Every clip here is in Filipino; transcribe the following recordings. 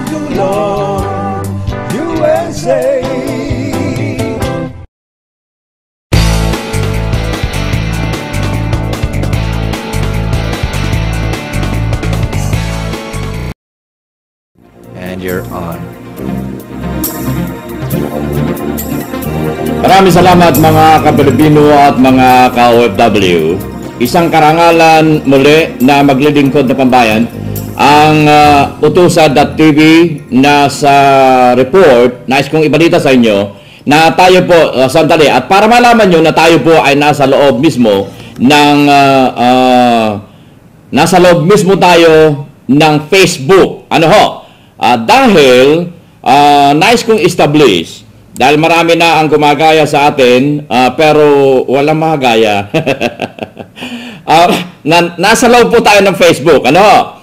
Tulong USA. And you're on. Maraming salamat mga ka-Pilipino at mga ka-OFW. Isang karangalan muli na maglilingkod na pambayan ang Utusa.tv na sa report, nais kong ibalita sa inyo na tayo po, sandali, at para malaman nyo na tayo po ay nasa loob mismo ng nasa loob mismo tayo ng Facebook. Ano ho? Dahil nais kong establish, dahil marami na ang gumagaya sa atin, pero walang mahagaya. Nasa loob po tayo ng Facebook. Ano?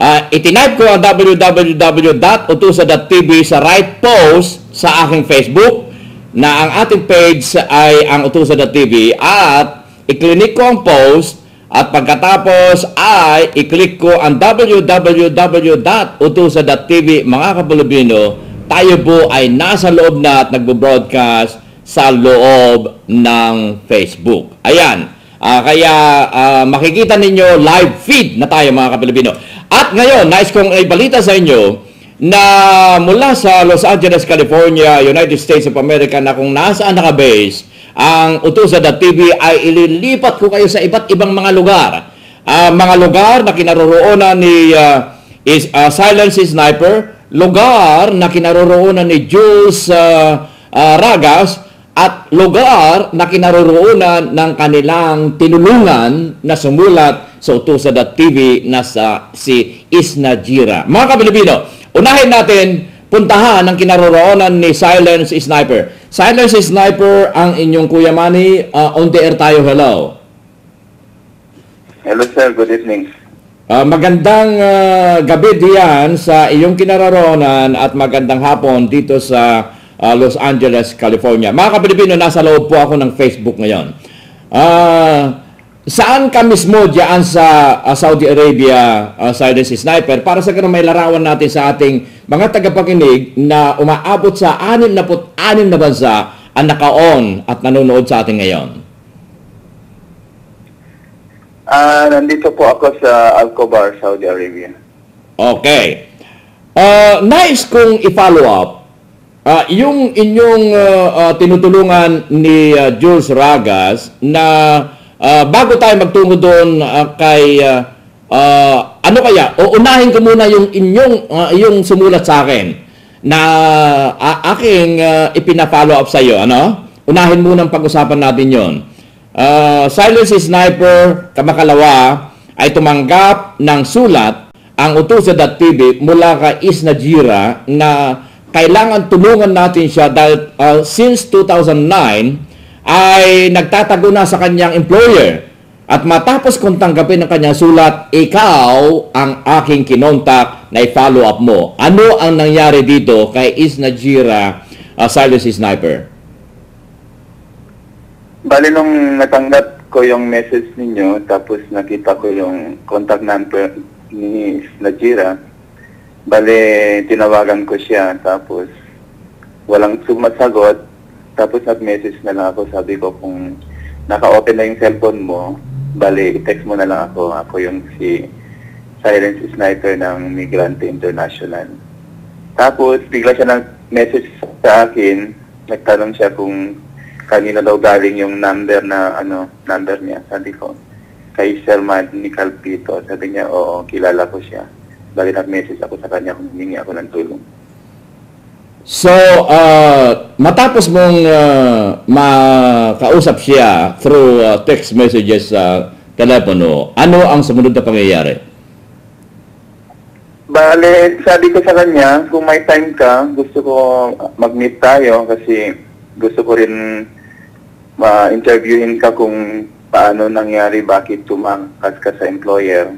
Itinype ko ang www.utusa.tv sa right post sa aking Facebook na ang ating page ay ang Utusa.tv at i-click ko ang post at pagkatapos ay i-click ko ang www.utusa.tv. Mga ka-Pilipino, tayo po ay nasa loob na at nagbo-broadcast sa loob ng Facebook. Ayan. Kaya makikita ninyo live feed na tayo mga ka-Pilipino. At ngayon, nais kong ibalita sa inyo na mula sa Los Angeles, California, United States of America na kung nasaan nakabase ang Utusa.tv ay ililipat ko kayo sa iba't ibang mga lugar. Mga lugar na kinaroroonan ni Silence Sniper, lugar na kinaroroonan ni Jules Ragas, at lugar na kinaroroonan ng kanilang tinulungan na sumulat sa Utusa.tv na si Isnajira. Mga ka-Pilipino, unahin natin puntahan ang kinaroroonan ni Silence Sniper. Silence Sniper, ang inyong Kuya Manny, on the air tayo. Hello. Hello sir, good evening. Magandang gabi diyan sa iyong kinaroroonan at magandang hapon dito sa Los Angeles, California. Mga ka-Pilipino, nasa loob po ako ng Facebook ngayon. Saan ka mismo diyan sa Saudi Arabia, Silence Sniper, para sa ganun may larawan natin sa ating mga tagapakinig na umaabot sa 66 na bansa ang naka-on at nanonood sa atin ngayon? Nandito po ako sa Al-Khobar, Saudi Arabia. Okay. Nice kong i-follow up yung inyong tinutulungan ni Jules Ragas na bago tayo magtungo doon kay ano kaya, unahin ko muna yung yung sumulat sa akin na aking ipina-follow up sa iyo. Ano? Unahin muna ang pag-usapan natin yon. Silence Sniper, kamakalawa, ay tumanggap ng sulat ang Utusa.tv mula kay Isnajira na kailangan tulungan natin siya dahil since 2009 ay nagtatago na sa kanyang employer. At matapos kong tanggapin ang kanyang sulat, ikaw ang aking kinontak na i-follow up mo. Ano ang nangyari dito kay Isnajira, Silence Sniper? Bali nung natanggap ko yung message ninyo, tapos nakita ko yung contact number ni Isnajira, bali tinawagan ko siya, tapos walang sumasagot, tapos nag-message na lang ako, sabi ko kung naka-open na yung cellphone mo, bali i-text mo na lang ako, ako yung si Silence Sniper ng Migrante International. Tapos bigla siya nag-message sa akin, nagtanong siya kung kanina daw galing yung number na number niya. Sabi ko, kay Sir Manny Calpito. Sabi niya, oo, kilala ko siya. Bali nag-message ako sa kanya kung humingi ako ng tulong. So, matapos mong makausap siya through text messages sa telepono, ano ang sumunod na pangyayari? Bale, sabi ko sa kanya, kung may time ka, gusto ko mag-meet tayo kasi gusto ko rin ma-interviewin ka kung paano nangyari, bakit tumangkas ka sa employer.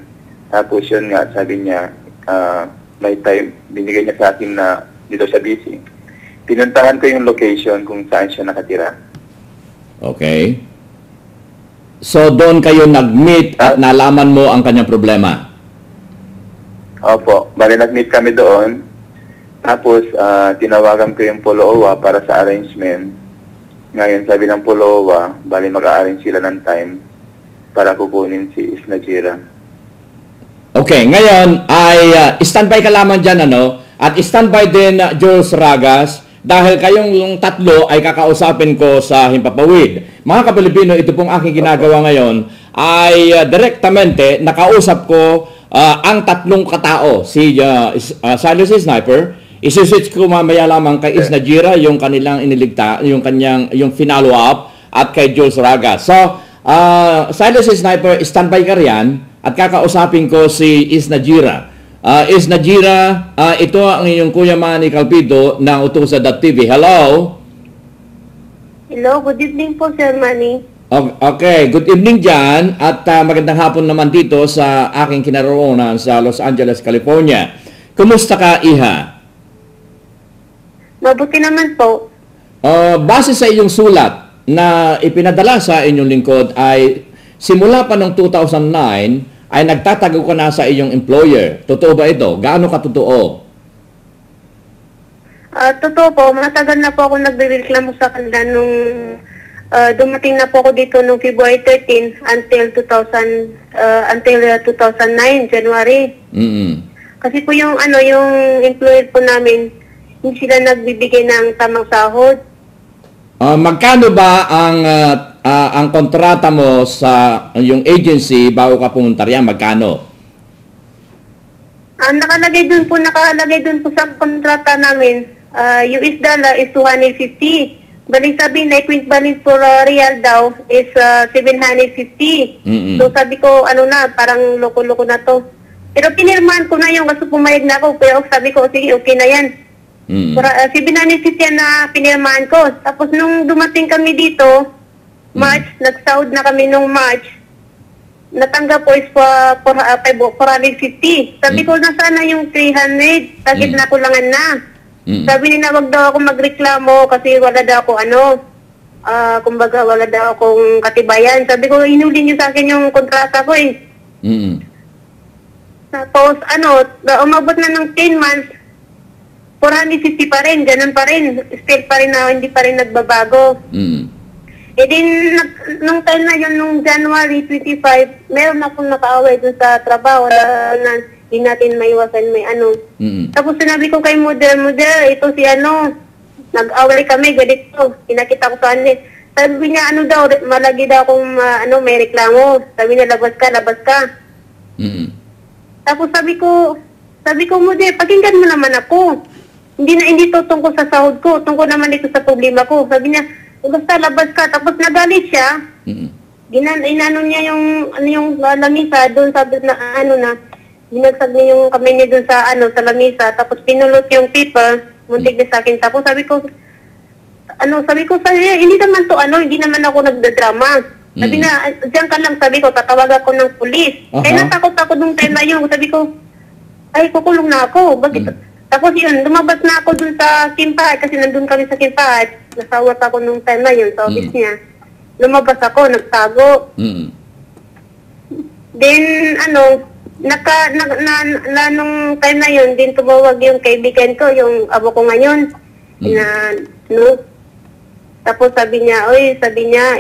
Tapos yun nga, sabi niya, may time, binigay niya sa akin na dito siya busy. Pinuntahan ko yung location kung saan siya nakatira. Okay. So doon kayo nag-meet at nalaman mo ang kanyang problema? Opo. Bali nag-meet kami doon. Tapos, tinawagan ko yung Puloowa para sa arrangement. Ngayon, sabi ng Puloowa, bali mag-a-arrange sila ng time para kukunin si Isnajira. Okay, ngayon ay standby ka lamang dyan, ano? At standby din, Jules Ragas, dahil kayong yung tatlo ay kakausapin ko sa Himpapawid. Mga Kapilipino, ito pong aking ginagawa ngayon ay direktamente nakausap ko ang tatlong katao. Si Silas Sniper, isi-switch ko mamaya lamang kay Isnajira yung kanilang iniligta, yung finalo up, at kay Jules Ragas. So, Silas Sniper, standby ka riyan at kakausapin ko si Isnajira. Isnajira, ito ang inyong Kuya Manny Calpido ng Utusa.tv. Hello? Hello, good evening po, Sir Manny. Okay, good evening dyan at magandang hapon naman dito sa aking kinaroonan sa Los Angeles, California. Kumusta ka, Iha? Mabuti naman po. Base sa iyong sulat na ipinadala sa inyong lingkod ay simula pa noong 2009 ay nagtatago ka na sa iyong employer. Totoo ba ito? Gaano katotoo? Totoo po, matagal na po ako nagrereklamo sa kanila nung dumating na po ako dito noong February 13 until 2009, January. Kasi po yung employer po namin, hindi sila nagbibigay ng tamang sahod. Magkano ba ang kontrata mo sa yung agency bago ka pumunta riyan? Magkano? Nakalagay dun po sa kontrata namin, US dollar is 250. Balik sabi na equivalent for real daw is 750. So sabi ko, parang loko-loko na to. Pero pinirmahan ko na yung kasi pumayag na ako. Pero sabi ko, sige, okay na yan. 750 yan na pinirmahan ko. Tapos nung dumating kami dito, March, nagsahod na kami nung March, natanggap ko is 450. Sabi ko, nasaan na yung 300? Sakit na kulangan na. Sabi nila, wag daw ako magreklamo kasi wala daw ako kumbaga wala daw akong katibayan. Sabi ko, inuli niyo sa akin yung kontrata ko eh. Tapos umabot na ng 10 months, 450 pa rin, ganun pa rin. Still pa rin na hindi pa rin nagbabago. Eh din, nung time na yun, nung January 25, meron akong nakaaway dun sa trabaho na hindi natin maiwasan may Tapos sinabi ko kay Mother, ito si nag-away kami, ganito. Pinakita ko sa kanila. Sabi niya, daw, malagi daw akong, may reklamo. Sabi niya, labas ka. Tapos sabi ko, Mother, pakinggan mo naman ako. Hindi to tungkol sa sahod ko, tungkol naman dito sa problema ko. Sabi niya, basta labas ka. Tapos nagalit siya. Inano niya yung lamisa doon, sabi na ginagsak niya yung kamay niya doon sa lamisa. Tapos pinulot yung paper, muntik na sa akin. Tapos sabi ko sa hindi naman to hindi naman ako nagdadrama. Sabi na, diyan ka lang, sabi ko, tatawag ako ng pulis. Kaya natakot ako nung time na yun. Sabi ko, ay, kukulong na ako. Bakit? Tapos yun, lumabas na ako dun sa Kimpahat kasi nandun kami sa Kimpahat. Nasawat ako nung time na yun sa office niya. Lumabas ako, nagtago. Then, nung time na yun, din tumawag yung kaibigan ko, yung abo ko ngayon. Tapos sabi niya,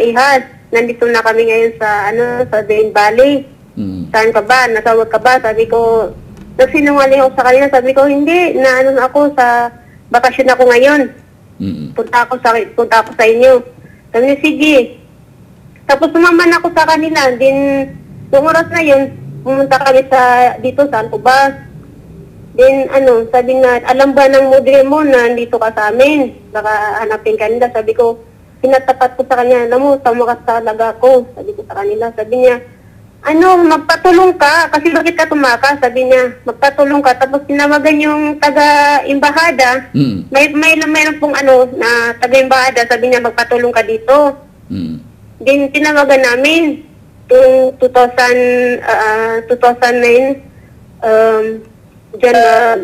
Ihas, nandito na kami ngayon sa Dain Valley. Saan ka ba? Nasawat ka ba? Sabi ko, nagsinungaling ako sa kanila. Sabi ko, hindi, ako sa bakasyon ako ngayon. Punta ako sa inyo. Sabi niya, sige. Tapos sumaman ako sa kanila. Din, nung oras na yun, pumunta kami dito sa Antubas. Then, sabi nga, alam ba ng model mo na nandito ka sa amin? Baka hanapin ka nila. Sabi ko, pinatapat ko sa kanya, alam mo, tama ka talaga ako. Sabi ko sa kanila. Sabi niya, magpatulong ka, kasi bakit ka tumakas? Sabi niya, magpatulong ka. Tapos tinawagan yung taga-imbahada. Mayroon pong na taga-imbahada. Sabi niya, magpatulong ka dito. Then tinawagan namin yung 2009,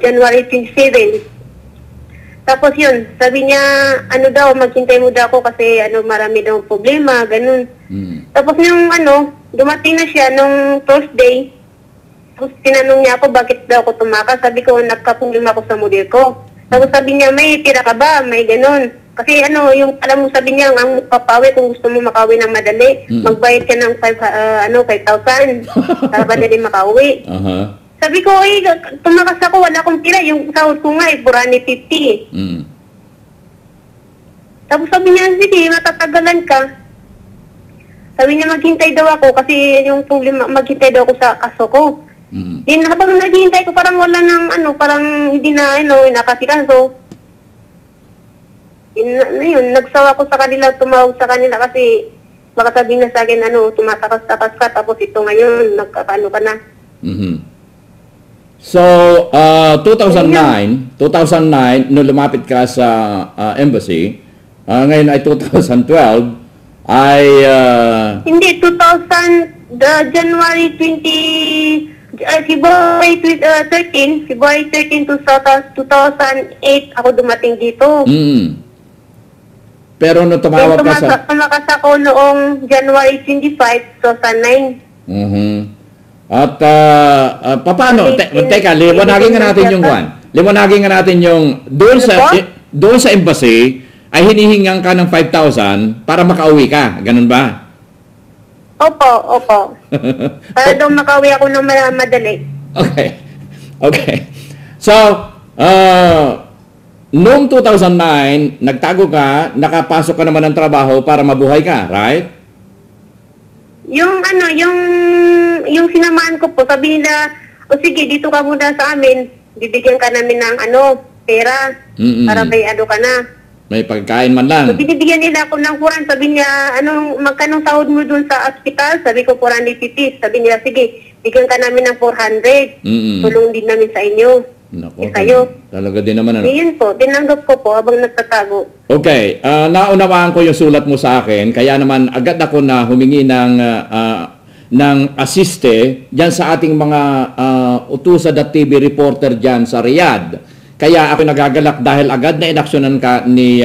January 27. Tapos yun, sabi niya, maghintay mo daw ako kasi marami daw problema, ganun. Tapos yung dumating na siya nung Thursday, tapos tinanong niya ako bakit daw ako tumakas. Sabi ko, nagkaproblema ako sa model ko. Tapos sabi niya, may tira ka ba? May ganun. Kasi ano, yung alam mo sabi niya, ang papawi kung gusto mo makauwi ng madali, magbayad ka ng 5,000 para madali makauwi. Sabi ko, tumakas ako, wala akong tira. Yung sahod ko nga, 450. Tapos sabi niya, sige, matatagalan ka. Sabi niya, maghintay daw ako kasi yung problema, maghintay daw ako sa kaso ko. Din habang naghihintay ko, parang wala ng parang hindi na nakasikaso. Yun, nagsawa ko sa kanila, tumawag sa kanila kasi baka sabihin na sa akin, tumatakas-takas ka, tapos ito ngayon, nagkakano ka na. So, 2009, nung lumapit ka sa embassy, ngayon ay 2012, ay... Hindi, January 20... February 13, 2008, ako dumating dito. Pero nung tumawag ka sa... Tumakas ako noong January 25, 2009. At paano? Teka, liwanagin nga natin yung kwan. Liwanagin nga natin yung doon sa embassy ay hinihingan ka ng 5,000 para makauwi ka. Ganun ba? Opo. Para daw makauwi ako ng madali. Okay. So, noong 2009, nagtago ka, nakapasok ka naman ng trabaho para mabuhay ka, right? Yung sinamahan ko po, sabi nila, o sige, dito ka muna sa amin, bibigyan ka namin ng pera, para may ka na. May pagkain man lang. So, binibigyan nila ako ng kuran, sabi niya, magkanong sahod mo dun sa hospital? Sabi ko, 450. Sabi nila, sige, bigyan ka namin ng 400. Tulong din namin sa inyo. Nako, kayo. talaga din naman. Yun po, tinanggap ko po habang nagtatago. Okay, naunawaan ko yung sulat mo sa akin, kaya naman agad ako na humingi ng asiste dyan sa ating mga Utusa.tv reporter dyan sa Riyadh. Kaya ako nagagalak dahil agad na inaksyonan ka ni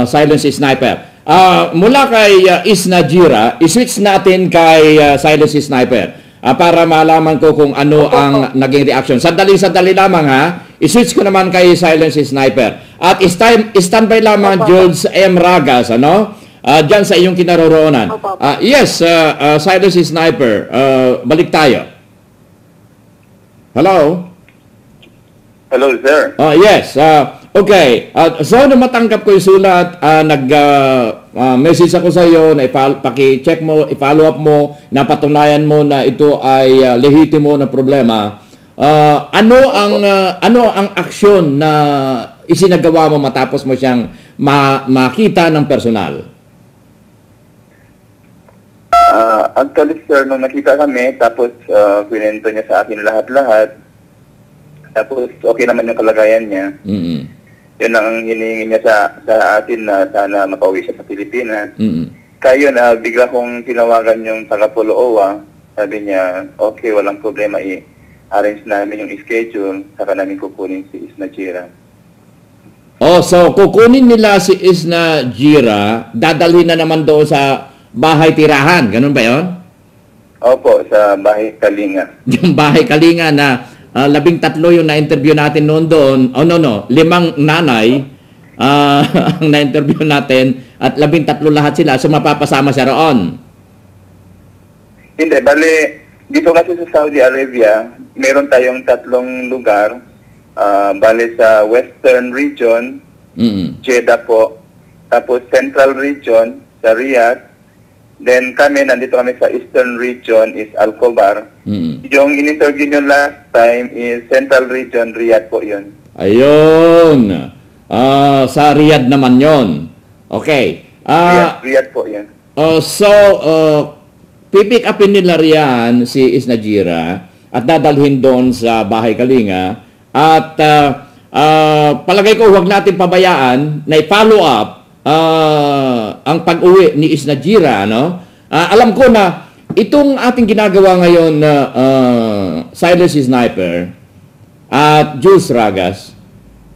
Silence Sniper. Mula kay Isna Jira, iswitch natin kay Silence Sniper para malaman ko kung ano ang naging reaction. Sandali lamang ha. Iswitch ko naman kay Silence Sniper. At standby lamang Jules M. Ragas, dyan sa iyong kinaroroonan. Yes, Silence Sniper, balik tayo. Hello? Hello, sir. Yes. Okay. So, nung matanggap ko yung sulat, nag-message ako sa iyo na paki-check mo, i-follow up mo, napatunayan mo na ito ay lehitimo na problema. Ano ang aksyon na isinagawa mo matapos mo siyang makita ng personal? Actually, sir, nung nakita kami, tapos kwento niya sa akin lahat-lahat, tapos okay naman yung kalagayan niya. Yun ang hinihingi niya sa atin na sana makauwi siya sa Pilipinas. Kaya na bigla kong tinawagan yung taga-Pulo-Owa. Sabi niya, okay, walang problema, i-arrange namin yung schedule, saka namin kukunin si Isna Jira. So kukunin nila si Isna Jira, dadalhin na naman doon sa bahay tirahan. Ganun ba yun? Opo, sa bahay Kalinga. Yung bahay Kalinga na 13 yung na-interview natin noon doon. 5 nanay ang na-interview natin at 13 lahat sila. So mapapasama siya roon. Hindi, bali, dito kasi sa Saudi Arabia, meron tayong 3 lugar. Bali sa Western Region, Jeddah po. Tapos Central Region, sa Riyadh. Then nandito kami sa Eastern Region is Al-Khobar. Yung in-interview nyo last time is Central Region, Riyadh po yun. Ayun. Sa Riyadh naman yon. Okay. Riyadh po yun. So, pipick upin nila riyan si Isna Jira at dadalhin doon sa bahay Kalinga. At palagay ko huwag natin pabayaan na i-follow up ang pag-uwi ni Isna Jira, alam ko na itong ating ginagawa ngayon na Silence Sniper at Jules Ragas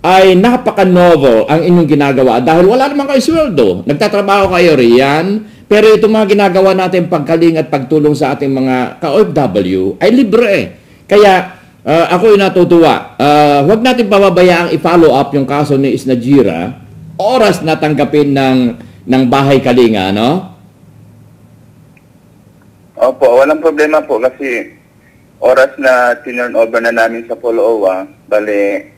ay napaka-novel ang inyong ginagawa dahil wala naman kayo sweldo. Nagtatrabaho kayo riyan, pero itong mga ginagawa natin pagkaling at pagtulong sa ating mga ka-OFW ay libre. Kaya Ako'y natutuwa. Huwag natin pababayaang i-follow up yung kaso ni Isnajira. Oras na tanggapin ng Bahay Kalinga, no? Opo, walang problema po kasi oras na tinurn over na namin sa Poloowa, bale,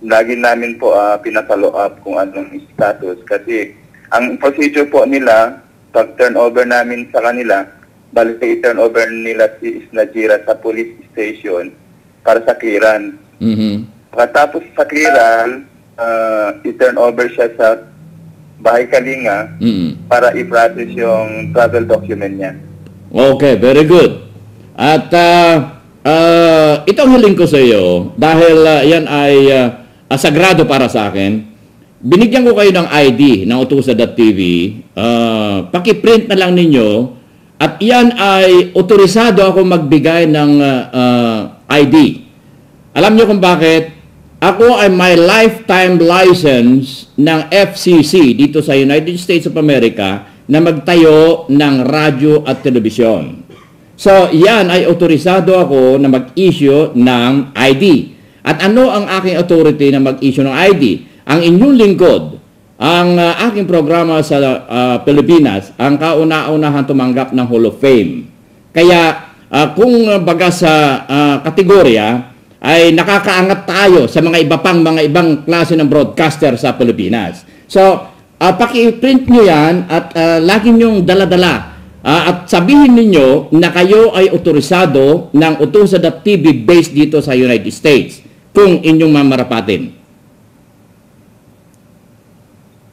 lagi namin po pinapollow up kung anong status. Kasi ang procedure po nila, pag turn over namin sa kanila, bale, i-turn over nila si Isnajira sa police station para sa clearance. Pagkatapos sa clearance, i-turn over siya sa Bahay Kalinga para i-process yung travel document niya. Okay, very good. At itong hiling ko sa iyo, dahil yan ay sagrado para sa akin, binigyan ko kayo ng ID ng Utusa.tv. Paki-print na lang ninyo at yan ay otorisado ako magbigay ng ID. Alam nyo kung bakit? Ako ay may lifetime license ng FCC dito sa United States of America na magtayo ng radyo at telebisyon. So, yan ay otorisado ako na mag-issue ng ID. At ano ang aking authority na mag-issue ng ID? Ang inyong lingkod, ang aking programa sa Pilipinas, ang kauna-unahan tumanggap ng Hall of Fame. Kaya, kung baga sa kategorya, ay nakakaangat tayo sa mga ibang klase ng broadcaster sa Pilipinas. So, paki-print nyo yan at lagi nyong dala-dala at sabihin ninyo na kayo ay otorisado ng Utusa.tv based dito sa United States kung inyong mamarapatin.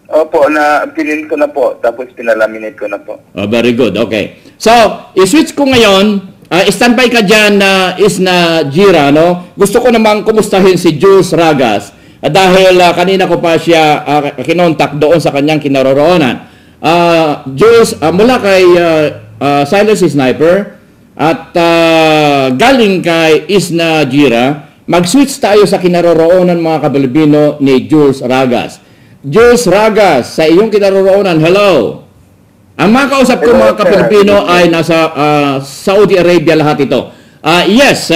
Opo, pinin ko na po, tapos pinalaminate ko na po. Oh, very good, okay. So, i-switch ko ngayon. Standby ka dyan na Isnajira, no? Gusto ko namang kumustahin si Jules Ragas dahil kanina ko pa siya kinontak doon sa kanyang kinaroroonan. Jules, mula kay Silas Sniper at galing kay Isnajira, mag-switch tayo sa kinaroroonan mga kabalibino ni Jules Ragas. Jules Ragas, sa iyong kinaroroonan, hello! Ang mga kausap ko mga kapilipino ay nasa Saudi Arabia lahat ito. Yes,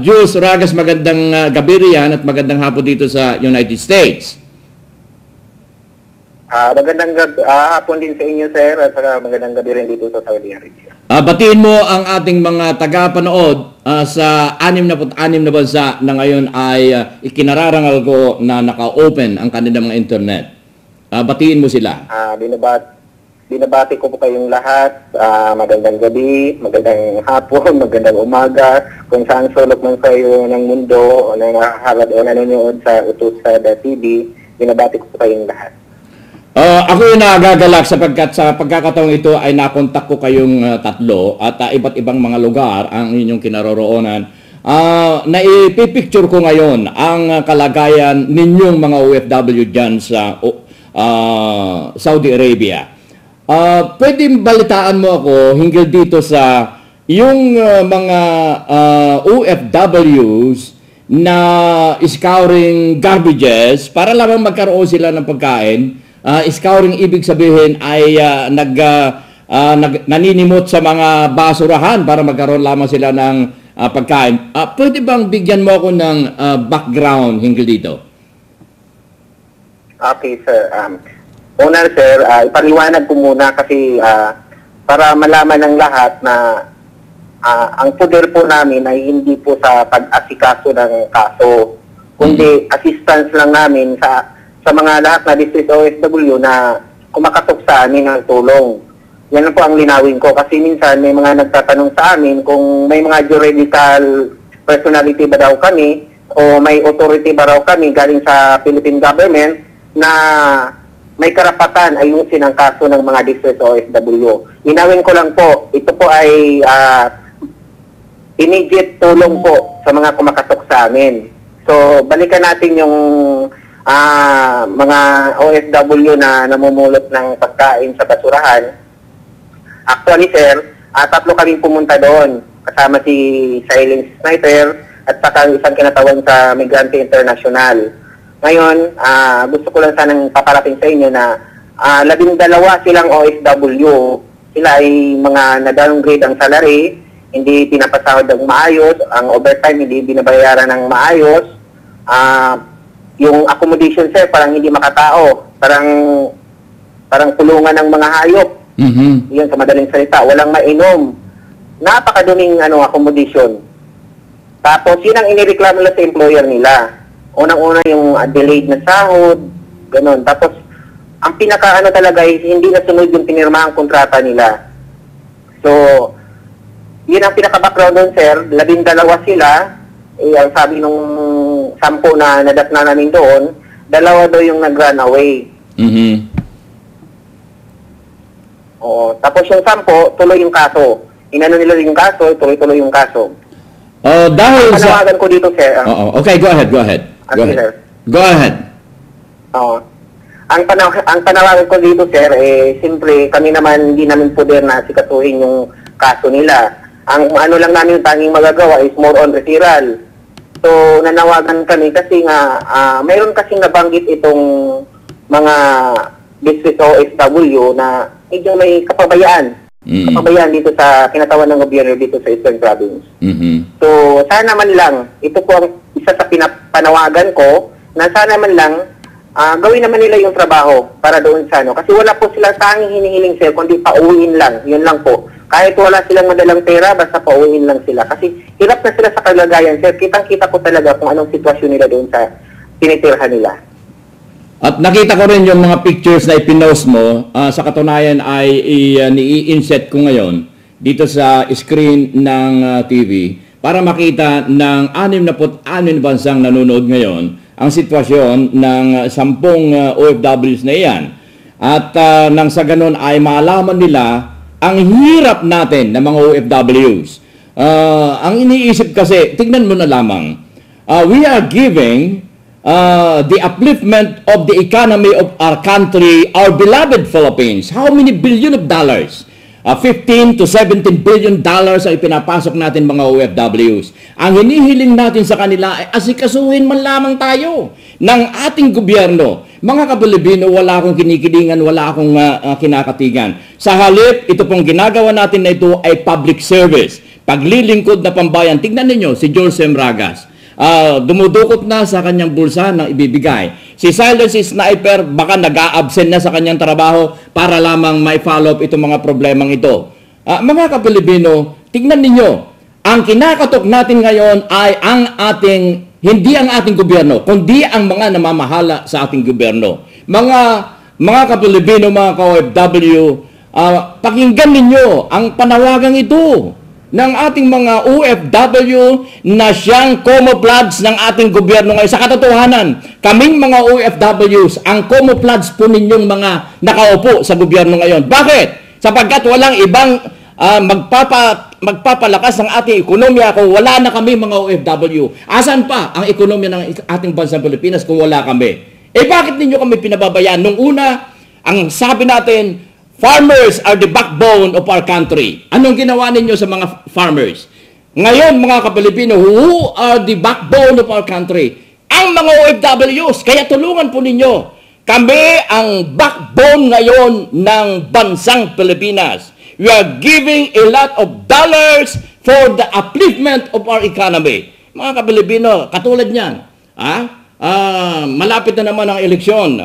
Jules Ragas, magandang gabi riyan at magandang hapon dito sa United States. Magandang hapon din sa inyo, sir, at magandang gabi rin dito sa Saudi Arabia. Batiin mo ang ating mga tagapanood sa 66 na bansa na ngayon ay ikinararangal ko na naka-open ang kanilang mga internet. Batiin mo sila. Binabati ko po kayong lahat. Magandang gabi, magandang hapon, magandang umaga. Kung saan sulok man kayo ng mundo o nanghahalad o nanonood sa Utusa.tv, binabati ko po kayong lahat. Ako yung nagagalak sapagkat sa pagkakataong ito ay nakontak ko kayong tatlo at iba't ibang mga lugar ang inyong kinaroroonan. Naipipicture ko ngayon ang kalagayan ninyong mga OFW dyan sa Saudi Arabia. Pwede balitaan mo ako hinggil dito sa yung mga OFWs na scouring garbages para lamang magkaroon sila ng pagkain. Scouring ibig sabihin ay naninimot sa mga basurahan para magkaroon lamang sila ng pagkain. Pwede bang bigyan mo ako ng background hinggil dito? Okay, sir. Una, sir, ipaliwanag ko muna kasi para malaman ng lahat na ang poder po namin ay hindi po sa pag-asikaso ng kaso, kundi assistance lang namin sa mga lahat na district OFW na kumakatok sa amin ng tulong. Yan lang po ang linawin ko kasi minsan may mga nagtatanong sa amin kung may mga juridical personality ba daw kami o may authority ba daw kami galing sa Philippine government na may karapatan ayusin ang kaso ng mga district OFW. Linawin ko lang po, ito po ay immediate tulong po sa mga kumakatok sa amin. So, balikan natin yung mga OFW na namumulot ng pagkain sa basurahan. Actually, sir, tatlo kaming pumunta doon. Kasama si Silas Sniper at saka isang kinatawan sa Migrante International. Ngayon, gusto ko lang sanang paparating sa inyo na 12 silang OFW. Sila ay mga na-downgrade ang salary hindi pinapasahod ng maayos, ang overtime hindi binabayaran ng maayos, yung accommodation, sir, parang hindi makatao, parang kulungan ng mga hayop. Yun, sa madaling salita, walang mainom. Napakaduming accommodation. Tapos, yun ang inireklamo nila sa employer nila. Unang-una yung delayed na sahod, ganun. Tapos, ang talaga is hindi nasunod yung pinirmahang kontrata nila. So, yun ang pinaka-background doon, sir. 12 sila. Ang sabi nung 10 na nadatna namin doon, 2 daw yung nag-run away. Oo. Tapos yung 10, tuloy yung kaso. Inano nila yung kaso, tuloy-tuloy yung kaso. Dahil ang panawagan ko dito, sir. Okay, go ahead. Sir. Go ahead. Oo. Ang panawagan ko dito, sir, siyempre kami naman hindi namin poder na sikatuhin yung kaso nila. Ang lang namin yung tanging magagawa is more on referral. So, nanawagan kami kasi nga, mayroon kasing nabanggit itong mga district OFW na medyo may kapabayaan. Kapabayaan dito sa kinatawan ng gobyerno dito sa Eastern Province. So, sana man lang, ito po ang isa sa panawagan ko, na sana man lang, gawin naman nila yung trabaho para doon sa Kasi wala po silang tanging hinihiling, sir, kundi pauwiin lang. Yun lang po. Kahit wala silang madalang pera, basta pauwiin lang sila. Kasi hirap na sila sa kalagayan, sir. Kitang-kita ko talaga kung anong sitwasyon nila doon sa tinitirhan nila. At nakita ko rin yung mga pictures na ipinost mo. Sa katunayan ay i-insert ko ngayon dito sa screen ng TV para makita ng 66 bansang nanonood ngayon ang sitwasyon ng 10 OFWs na iyan. At nang sa ganun ay malaman nila ang hirap natin ng mga OFWs. Ang iniisip kasi, tignan mo na lamang, we are giving the upliftment of the economy of our country, our beloved Philippines. How many billion of dollars? 15 to 17 billion dollars ang ipinapasok natin mga OFWs. Ang hinihiling natin sa kanila ay asikasuhin man lamang tayo ng ating gobyerno. Mga Kapilipino, wala akong kinikilingan, wala akong kinakatigan. Sa halip, ito pong ginagawa natin na ito ay public service. Paglilingkod na pambayan. Tignan ninyo si George M. Ragas. Dumudukot na sa kanyang bulsa ng ibibigay. Si Silence Sniper baka nag-a-absent na sa kanyang trabaho para lamang may follow-up itong mga problemang ito. Mga Kapilipino, tignan ninyo, ang kinakatok natin ngayon ay hindi ang ating gobyerno, kundi ang mga namamahala sa ating gobyerno. Mga Kapilipino, mga ka-OFW, pakinggan ninyo ang panawagang ito ng ating mga OFW na siyang camouflage ng ating gobyerno ngayon. Sa katotohanan, kaming mga OFWs, ang camouflage po ninyong mga nakaupo sa gobyerno ngayon. Bakit? Sapagkat walang ibang magpapalakas ng ating ekonomiya kung wala na kami mga OFW. Asan pa ang ekonomiya ng ating bansang Pilipinas kung wala kami? Bakit ninyo kami pinababayaan? Nung una, ang sabi natin, farmers are the backbone of our country. Anong ginawa ninyo sa mga farmers? Ngayon, mga Kapilipino, who are the backbone of our country? Ang mga OFWs. Kaya tulungan po ninyo. Kami ang backbone ngayon ng bansang Pilipinas. We are giving a lot of dollars for the upliftment of our economy. Mga Kapilipino, katulad niyan. Malapit na naman ang eleksyon.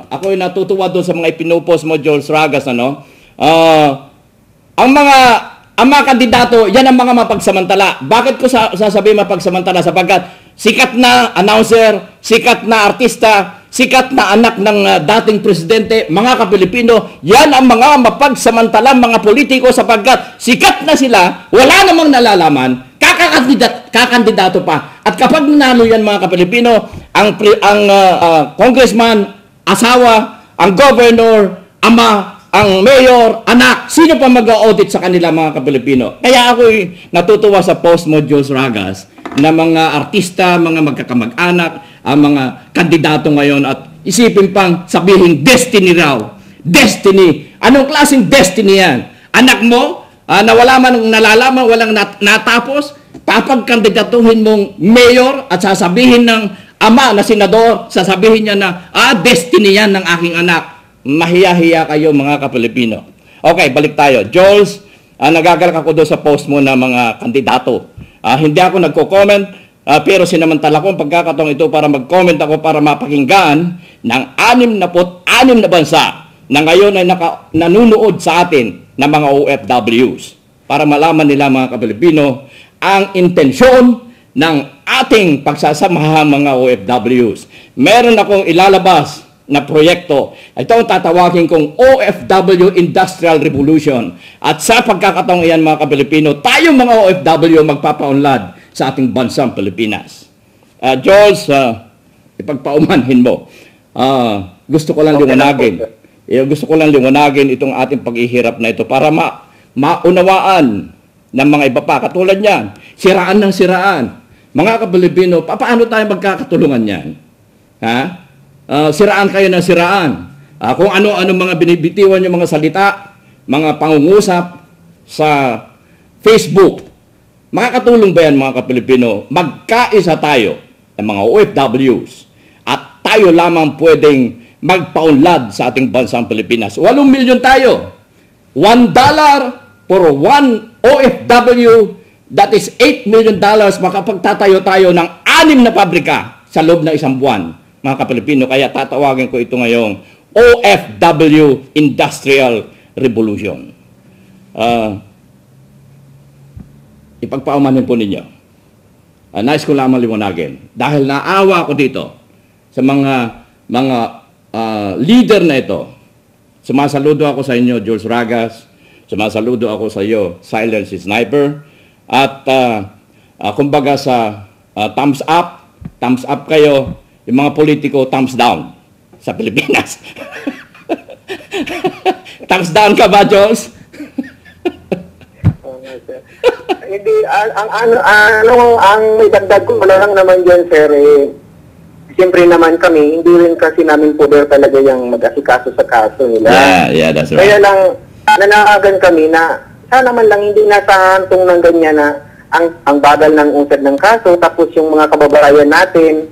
Ako'y natutuwa doon sa mga ipinopost mo, George Ragas. Ang mga kandidato, yan ang mga mapagsamantala. Bakit ko sasabihin mapagsamantala? Sapagkat sikat na announcer, sikat na artista, sikat na anak ng dating presidente, mga Kapilipino, yan ang mga mapagsamantalang mga politiko sapagkat sikat na sila, wala namang nalalaman, kakandidato pa. At kapag nanalo yan mga Kapilipino, ang congressman, asawa, ang governor, ama, ang mayor, anak, sino pa mag-audit sa kanila mga Kapilipino? Kaya ako'y natutuwa sa post mo, Jules Ragas, na mga artista, mga magkakamag-anak, ang mga kandidato ngayon at isipin pang sabihin destiny raw. Destiny. Anong klaseng destiny yan? Anak mo, na wala man nalalaman, walang natapos, papagkandidatuhin mong mayor at sasabihin ng ama na senador, sasabihin niya na, destiny yan ng aking anak. Mahiya-hiya kayo mga Kapilipino. Okay, balik tayo. Jules, nagagalak ako doon sa post mo na mga kandidato. Hindi ako nagko-comment, pero sinamantala ko ang pagkakataong ito para mag-comment ako para mapakinggan ng 66 na bansa na ngayon ay nanunood sa atin ng mga OFWs para malaman nila mga Kapilipino ang intensyon ng ating pagsasamahang mga OFWs. Meron akong ilalabas na proyekto. Ito ang tatawagin kong OFW Industrial Revolution. At sa pagkakataong iyan mga Kapilipino, tayong mga OFW magpapaunlad sa ating bansang Pilipinas. Jules, ipagpaumanhin mo. Gusto ko lang liwanagin itong ating paghihirap na ito para maunawaan ng mga iba pa. Katulad niyan, siraan ng siraan. Mga Kapilipino, paano tayo magkakatulungan yan? Siraan kayo ng siraan. Kung ano-ano mga binibitiwan yung mga salita, mga pangungusap sa Facebook. Makakatulong ba yan mga Kapilipino? Magkaisa tayo ng mga OFWs at tayo lamang pwedeng magpaunlad sa ating bansang Pilipinas. 8 milyon tayo. $1 for 1 OFW, that is $8 million. Makapagtatayo tayo ng 6 na pabrika sa loob ng isang buwan, mga Kapilipino. Kaya tatawagin ko ito ngayong OFW Industrial Revolution. Ipagpaumanin po ninyo. Nais ko lamang liwanagin. Dahil naawa ko dito sa mga leader na ito. Sumasaludo ako sa inyo, Jules Ragas. Sumasaludo ako sa iyo, Silence Sniper. At kumbaga sa thumbs up kayo, yung mga politiko, thumbs down sa Pilipinas. Thumbs down ka ba, Jules? Hindi, ang may dagdag ko lang naman dyan, sir, siyempre naman kami, hindi rin kasi namin poder talaga yung mag-asikaso sa kaso nila. Yeah, that's right. Kaya lang, nananagan kami na sana man lang hindi nasa hantong ng ganyan na ang bagal ng usad ng kaso, tapos yung mga kababayan natin,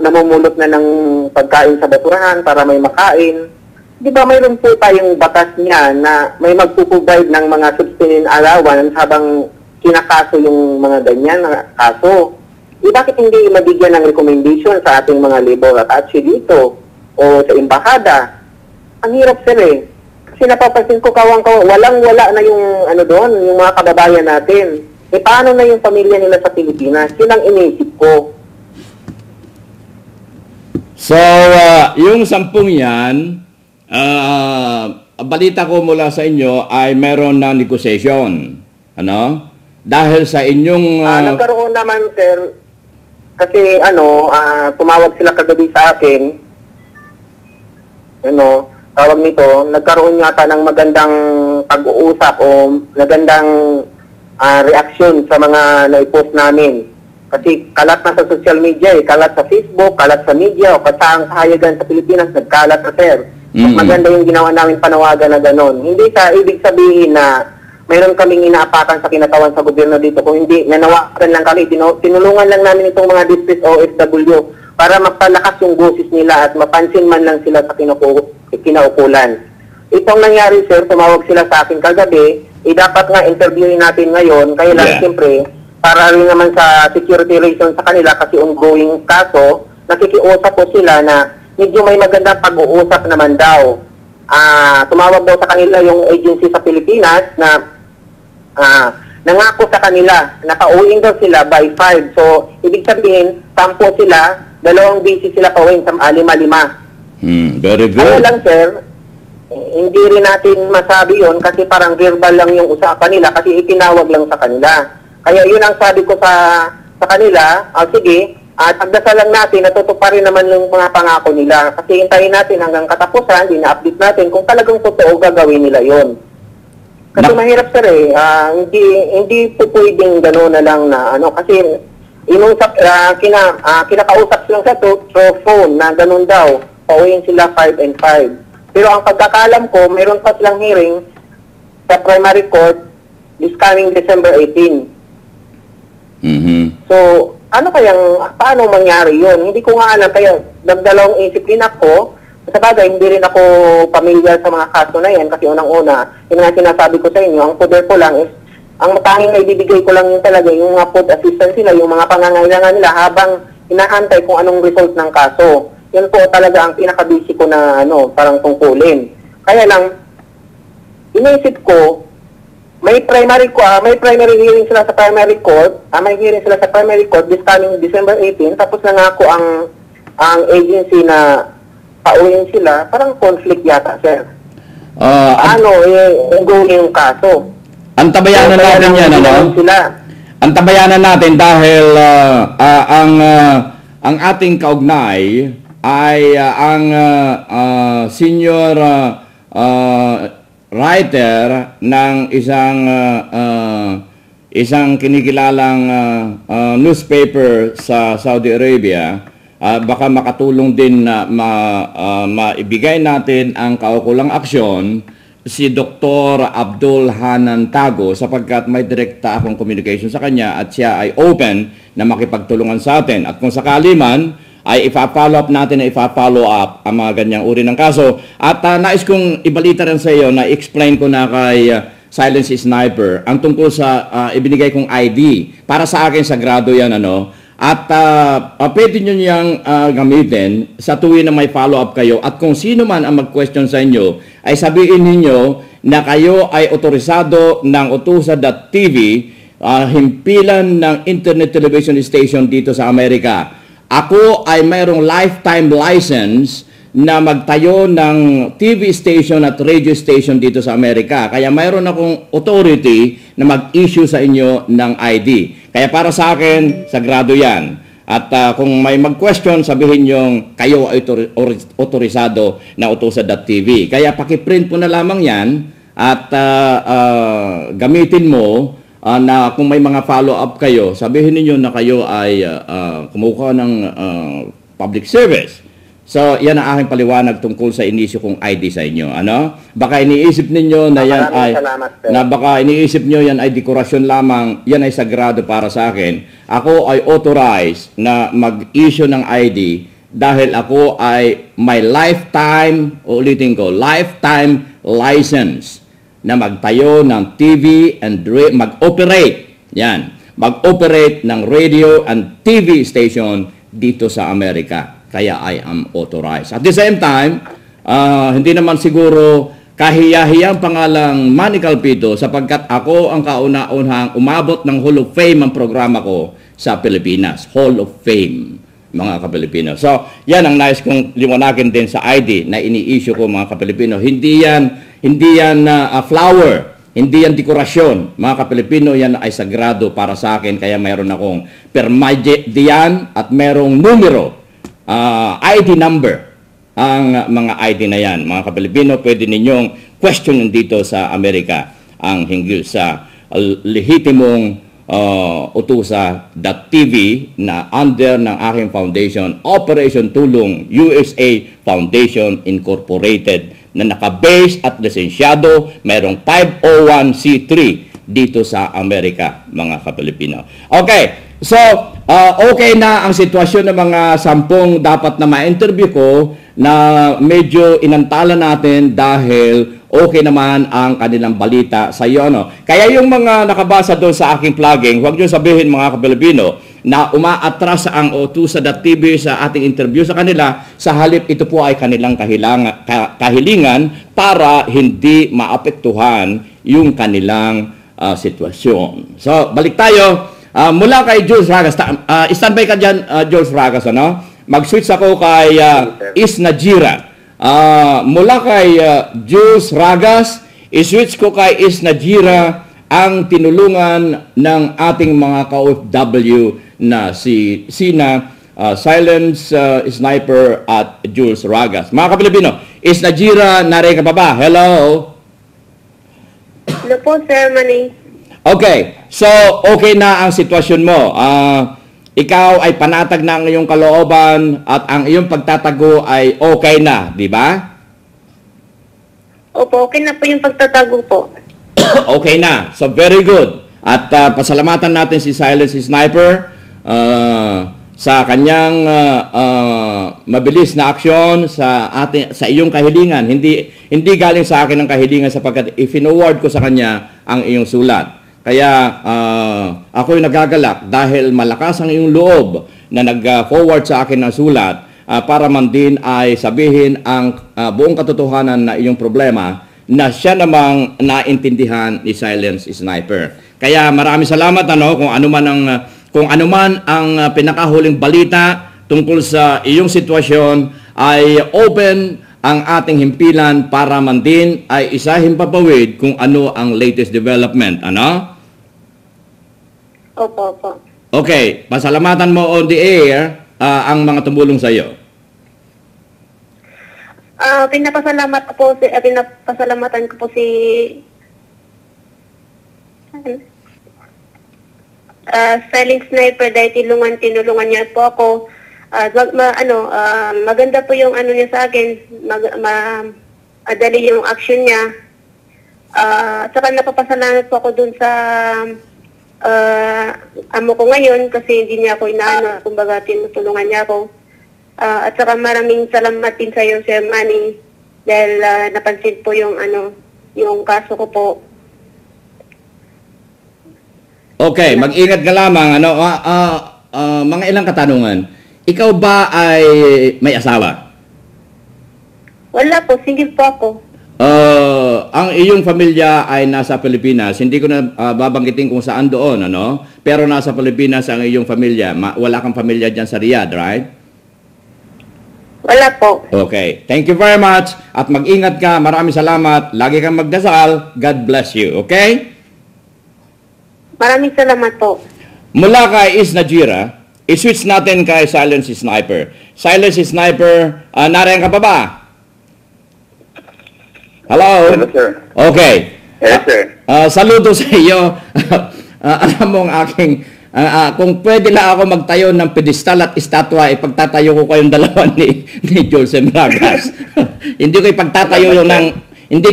namumulot na ng pagkain sa basurahan para may makain. Di ba mayroon po tayong batas niya na may magpuprovide ng mga subsistence allowance habang kinakaso yung mga ganyan na kaso? Bakit hindi mabigyan ng recommendation sa ating mga labor attache dito o sa embahada? Ang hirap, sir, eh. Kasi napapansin ko walang-wala na yung doon, yung mga kababayan natin. Paano na yung pamilya nila sa Pilipinas? Yun ang iniisip ko. So, yung 10 yan, balita ko mula sa inyo ay meron na negotiation. Dahil sa inyong... nagkaroon naman, sir, kasi tumawag sila kagabi sa akin, tawag nito, nagkaroon yata ng magandang pag-uusap o magandang reaksyon sa mga naipost namin. Kasi kalat na sa social media, kalat sa Facebook, kalat sa media, o kasaang kahayagan sa Pilipinas, nagkalat na, sir. Mas maganda yung ginawa namin panawagan na gano'n. Hindi sa ibig sabihin na mayroon kaming inaapakan sa kinatawan sa gobyerno dito. Kung hindi, nanawagan lang kami, tinulungan lang namin itong mga district OFW para mapalakas yung boses nila at mapansin man lang sila sa kinaukulan. Itong nangyari, sir, tumawag sila sa akin kagabi, dapat nga interviewin natin ngayon, kaya lang siyempre, para rin naman sa security reasons sa kanila kasi ongoing kaso, nakikiusap po sila na medyo may magandang pag-uusap naman daw. Tumawag daw sa kanila yung agency sa Pilipinas na nangako sa kanila, nakauwiin daw sila by 5. So, ibig sabihin, 10 sila, 2 busy sila pauwiin sa 5. Very good. Ano lang, sir, hindi rin natin masabi yon kasi parang verbal lang yung usapan nila kasi itinawag lang sa kanila. Kaya yun ang sabi ko sa kanila, sige, pagdasal lang natin, natutuparin naman yung mga pangako nila. Kasi hintayin natin hanggang katapusan, na-update natin kung talagang totoo gagawin nila yon. Kasi mahirap, sir, hindi po pwedeng gano'n na lang na kasi inusap, kinakausap silang sa through phone na gano'n daw, pauwiin sila 5 and 5. Pero ang pagkakalam ko, mayroon pa silang hearing sa primary court this coming December 18. So, paano mangyari yun? Hindi ko nga alam, kaya nagdalawang isip din ako Sa bagay, hindi rin ako familiar sa mga kaso na yan kasi unang-una, yung nga sinasabi ko sa inyo, ang poder ko lang is, ang tanging na ibibigay ko lang yun talaga, yung mga food assistance nila, yung mga pangangailangan nila habang hinahantay kung anong result ng kaso. Yun po talaga ang pinaka-busy ko na parang tungkulin. Kaya lang, iniisip ko, may primary hearing sila sa primary court, may hearing sila sa primary court this coming December 18, tapos nangako ang agency na pauwiin sila, parang conflict yata, sir. Ongoing yung kaso. Antabayanan natin yan, Antabayanan natin dahil ang ating kaugnay ay ang senior writer ng isang kinikilalang newspaper sa Saudi Arabia. Baka makatulong din na maibigay natin ang kaukulang aksyon si Dr. Abdul Hanan Tago sapagkat may direkta akong communication sa kanya at siya ay open na makipagtulungan sa atin. At kung sakali man ay ipa-follow up ang mga ganyang uri ng kaso. At nais kong ibalita rin sa iyo na explain ko na kay Silence Sniper ang tungkol sa ibinigay kong ID. Para sa akin, sagrado yan, At pwede nyo niyang gamitin sa tuwing na may follow-up kayo. At kung sino man ang mag-question sa inyo, ay sabihin ninyo na kayo ay otorisado ng Utusa.tv, himpilan ng internet television station dito sa Amerika. Ako ay mayroong lifetime license na magtayo ng TV station at radio station dito sa Amerika. Kaya mayroon akong authority na mag-issue sa inyo ng ID. Kaya para sa akin, sagrado yan. At kung may mag-question, sabihin yung kayo ay otorisado na Utusa.tv. Kaya pakiprint po na lamang yan at gamitin mo na kung may mga follow-up kayo, sabihin niyo na kayo ay kumukuha ng public service. So, yan ang aking paliwanag tungkol sa inisyo kong ID sa inyo. Baka iniisip ninyo na yan ay dekorasyon lamang, yan ay sagrado para sa akin. Ako ay authorized na mag-issue ng ID dahil ako ay may lifetime license na magtayo ng TV and mag-operate ng radio and TV station dito sa Amerika. Kaya I am authorized. At the same time, hindi naman siguro kahiya-hiyang pangalang Manny Calpito sapagkat ako ang kauna-unahang umabot ng Hall of Fame ang programa ko sa Pilipinas. Hall of Fame, mga Kapilipino. So, yan ang nais kong liwanagin din sa ID na ini-issue ko, mga Kapilipino. Hindi yan flower. Hindi yan dekorasyon. Mga Kapilipino, yan ay sagrado para sa akin. Kaya mayroon akong permit diyan at mayroong numero. ID number ang mga ID na yan. Mga Kapilipino, pwede ninyong question dito sa Amerika ang hinggil sa lehitimong Utusa.tv na under ng aking foundation, Operation Tulong USA Foundation Incorporated na nakabase at lisensyado, mayroong 501c3 dito sa Amerika, mga Kapilipino. Okay. So, okay na ang sitwasyon ng mga 10 dapat na ma-interview ko na medyo inantala natin dahil okay naman ang kanilang balita sa iyo. Kaya yung mga nakabasa doon sa aking plugging, huwag nyo sabihin, mga Kapilipino, na umaatras ang Utusa.tv sa ating interview sa kanila. Sa halip, ito po ay kanilang kahilingan para hindi maapektuhan yung kanilang sitwasyon. So, balik tayo. Mula kay Jules Ragas, standby ka dyan, Jules Ragas, mag-switch ako kay Isnajira. Mula kay Jules Ragas, i-switch ko kay Isnajira ang tinulungan ng ating mga ka-OFW na si Sina, Silence Sniper at Jules Ragas. Mga Kapilipino, Isnajira, narinig ka pa ba? Hello? Hello po, Sir Manny. Okay, so okay na ang sitwasyon mo. Ikaw ay panatag na ang iyong kalooban at ang iyong pagtatago ay okay na, di ba? Opo, okay na po yung pagtatago po. Okay na, so very good. At pasalamatan natin si Silence Sniper sa kanyang mabilis na aksyon sa iyong kahilingan. Hindi galing sa akin ang kahilingan sapagkat i-forward ko sa kanya ang iyong sulat. Kaya ako'y nagagalak dahil malakas ang iyong loob na nag-forward sa akin ng sulat para man din ay sabihin ang buong katotohanan na iyong problema na siya namang naintindihan ni Silence Sniper. Kaya maraming salamat kung ano man ang pinakahuling balita tungkol sa iyong sitwasyon ay open ang ating himpilan para man din ay isahin papawid kung ano ang latest development. Ano? Opo, opo. Okay, pasalamatan mo on the air ang mga tumulong sa iyo. Pinapasalamatan ko po si Silent Sniper dahil tinulungan niya po ako. Maganda po yung ano niya sa akin, madali yung action niya. Saka napapasalamat po ako dun sa amo ko ngayon kasi hindi niya ako inaano, kumbaga tinutulungan niya ako. At saka maraming salamat din sa iyo, Sir Manny, dahil napansin po yung yung kaso ko po. Okay, mag-ingat ka lamang. Mga ilang katanungan. Ikaw ba ay may asawa? Wala po, single po ako. Ang iyong pamilya ay nasa Pilipinas. Hindi ko na babanggitin kung saan doon, Pero nasa Pilipinas ang iyong pamilya. Wala kang pamilya dyan sa Riyadh, right? Wala po. Okay. Thank you very much. At mag-ingat ka. Maraming salamat. Lagi kang magdasal. God bless you. Okay? Maraming salamat po. Mula kay Is Najira, i-switch natin kay Silence Sniper. Silence Sniper, nariyan ka pa ba? Hello? Hello, sir. Okay. Yes, sir. Saludo sa iyo. Alam mo ang aking, kung pwede lang ako magtayo ng pedestal at estatwa, ipagtatayo ko kayong dalawa ni Jules Ragas. Hindi ko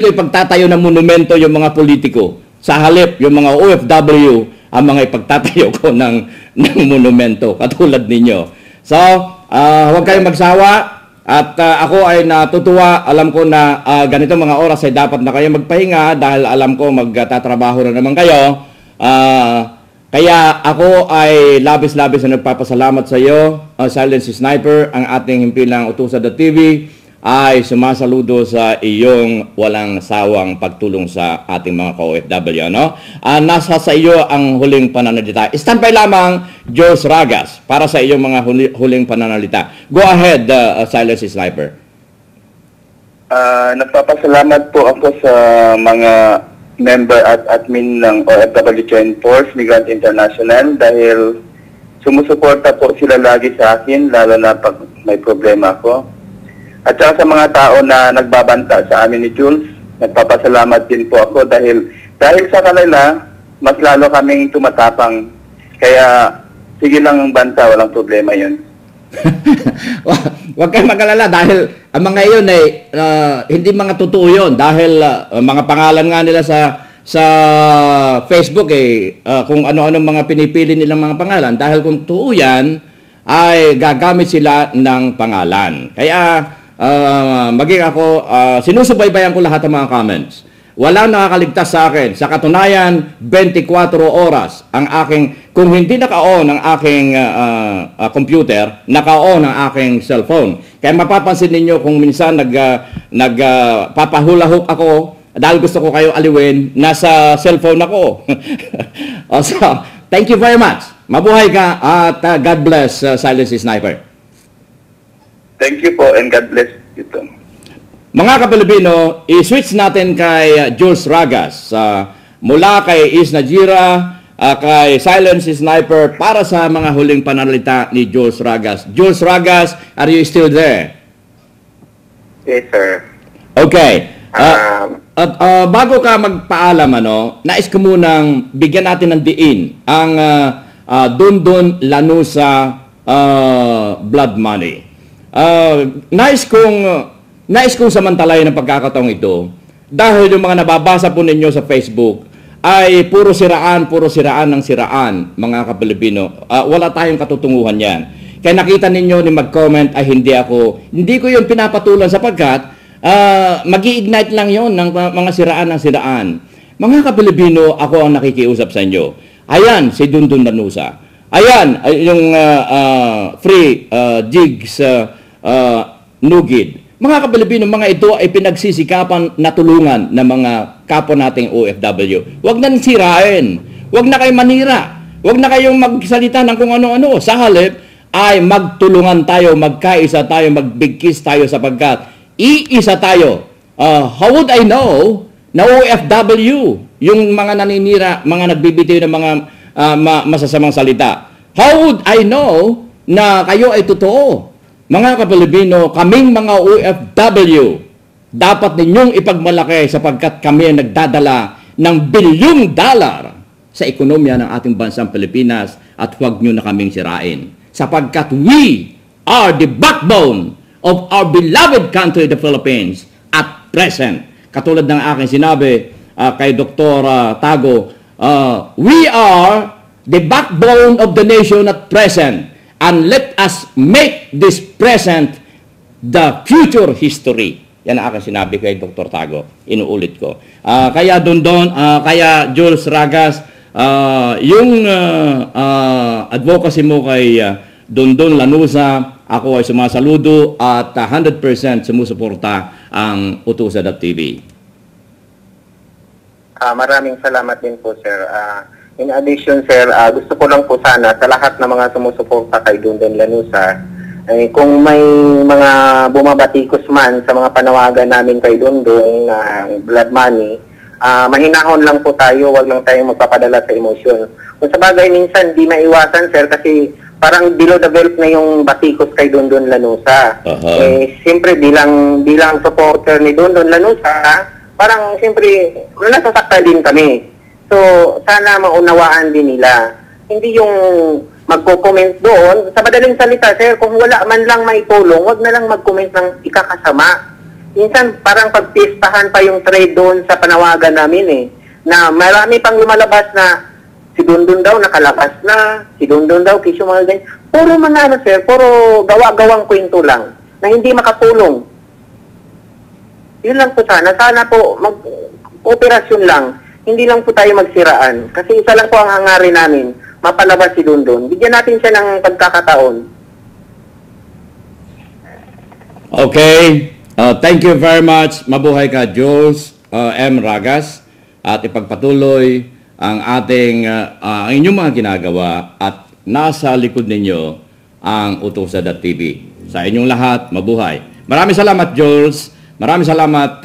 ipagtatayo ng monumento yung mga politiko. Sa halip, yung mga OFW, ang mga ipagtatayo ko ng monumento, katulad ninyo. So, huwag kayong magsawa. At ako ay natutuwa. Alam ko na ganito mga oras ay dapat na kayo magpahinga dahil alam ko magtatrabaho na naman kayo. Kaya ako ay labis-labis na nagpapasalamat sa iyo, Silence Sniper, ang ating himpilang Utusan.tv ay sumasaludo sa iyong walang sawang pagtulong sa ating mga ka-OFW. Nasa sa iyo ang huling pananalita. Standby lamang, Jules Ragas, para sa iyong mga huling pananalita. Go ahead, Silence Sniper. Nagpapasalamat po ako sa mga member at admin ng OFW Joint Force Migrant International dahil sumusuporta po sila lagi sa akin, lalo na pag may problema ako. At saka sa mga tao na nagbabanta sa amin ni Jules, nagpapasalamat din po ako dahil sa kanila, mas lalo kaming tumatapang. Kaya sige lang ang banta, walang problema yun. Huwag kayong mag-alala dahil ang mga iyon ay hindi mga totoo yun dahil mga pangalan nga nila sa Facebook kung ano-ano mga pinipili nilang mga pangalan dahil kung totoo yan ay gagamit sila ng pangalan. Kaya maging ako, sinusubaybayan ko lahat ng mga comments. Walang nakakaligtas sa akin. Sa katunayan, 24 oras ang aking, kung hindi naka-on ang aking computer, naka-on ang aking cellphone. Kaya mapapansin ninyo kung minsan nagpapahula-hook ako dahil gusto ko kayo aliwin, nasa cellphone ako. So, thank you very much. Mabuhay ka at God bless, Silence Sniper. Thank you po and God bless you too. Mga Kapilipino, i-switch natin kay Jules Ragas. Mula kay Is Najira, kay Silence Sniper, para sa mga huling pananalita ni Jules Ragas. Jules Ragas, are you still there? Yes, sir. Okay. At bago ka magpaalam, nais ko munang bigyan natin ng diin ang Dundun Lanusa blood money. Nais kong samantalayan ng pagkakataong ito dahil yung mga nababasa po ninyo sa Facebook ay puro siraan ng siraan, mga Kapilipino. Wala tayong katutunguhan yan. Kaya nakita ninyo ni mag-comment ay hindi ko yung pinapatulan sapagkat mag-i-ignite lang yon ng mga siraan ng siraan. Mga ka-Pilipino, ako ang nakikiusap sa inyo. Ayan, si Dundun Lanusa. Ayan, yung free jigs nugid. Mga ka-Pilipino, mga ito ay pinagsisikapan na tulungan ng mga kapwa nating OFW. Huwag na sirain. Huwag na kayo manira. Huwag na kayong magsalita ng kung ano-ano. Sa halip ay magtulungan tayo, magkaisa tayo, magbigkis tayo sapagkat iisa tayo. How would I know na OFW, yung mga naninira, mga nagbibitiw ng mga masasamang salita? How would I know na kayo ay totoo? Mga ka-Pilipino, kaming mga OFW, dapat ninyong ipagmalaki sapagkat kami ay nagdadala ng bilyong dollar sa ekonomiya ng ating bansang Pilipinas at huwag nyo na kaming sirain. Sapagkat we are the backbone of our beloved country, the Philippines, at present. Katulad ng aking sinabi kay Dr. Tago, we are the backbone of the nation at present. And let us make this present the future history. Yan ang aking sinabi kay Dr. Tago. Inuulit ko. Kaya kaya Jules Ragas, yung advocacy mo kay Dundun Lanusa, ako ay sumasaludo at 100% sumusuporta ang Utusan.tv. Maraming salamat din po, sir. In addition, sir, gusto ko lang po sana sa lahat ng mga sumusuporta kay Dundun Lanusa, kung may mga bumabatikos man sa mga panawagan namin kay Dundun blood money, mahinahon lang po tayo, wag lang tayong magpapadala sa emosyon. Kung sa bagay minsan, di maiwasan, sir, kasi parang below the belt na yung batikos kay Dundun Lanusa. Siyempre, bilang supporter ni Dundun Lanusa, parang siyempre, nasasakta din kami. So, sana maunawaan din nila. Hindi yung magko-comment doon. Sa madaling salita, sir, kung wala man lang maitulong, wag na lang mag-comment ng ikakasama. Minsan, parang pagpistahan pa yung trade doon sa panawagan namin na marami pang lumalabas na si Dundun daw nakalabas na, si Dundun daw kisyo mga ganyan. Puro mga sir, puro gawa-gawang kwento lang na hindi makatulong. Yun lang po sana. Sana po, mag-operasyon lang. Hindi lang po tayo magsiraan. Kasi isa lang po ang hangarin namin, mapalabas si Dundun. Bigyan natin siya ng pagkakataon. Okay. Thank you very much. Mabuhay ka, Jules M. Ragas. At ipagpatuloy ang ating inyong mga ginagawa at nasa likod ninyo ang Utusan.tv. Sa inyong lahat, mabuhay. Maraming salamat, Jules. Maraming salamat,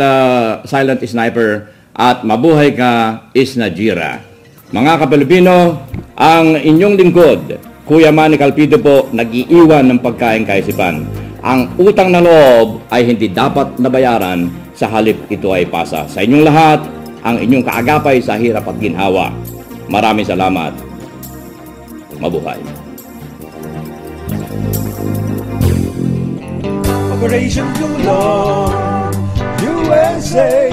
Silent Sniper. At mabuhay ka, Isnajira. Mga ka-Pilipino, ang inyong lingkod, Kuya Manny Calpido po, nag-iiwan ng pagkain kaisipan. Ang utang na loob ay hindi dapat nabayaran, sa halip ito ay pasa. Sa inyong lahat, ang inyong kaagapay sa hirap at ginhawa. Maraming salamat. Mabuhay. Operation Tulong USA.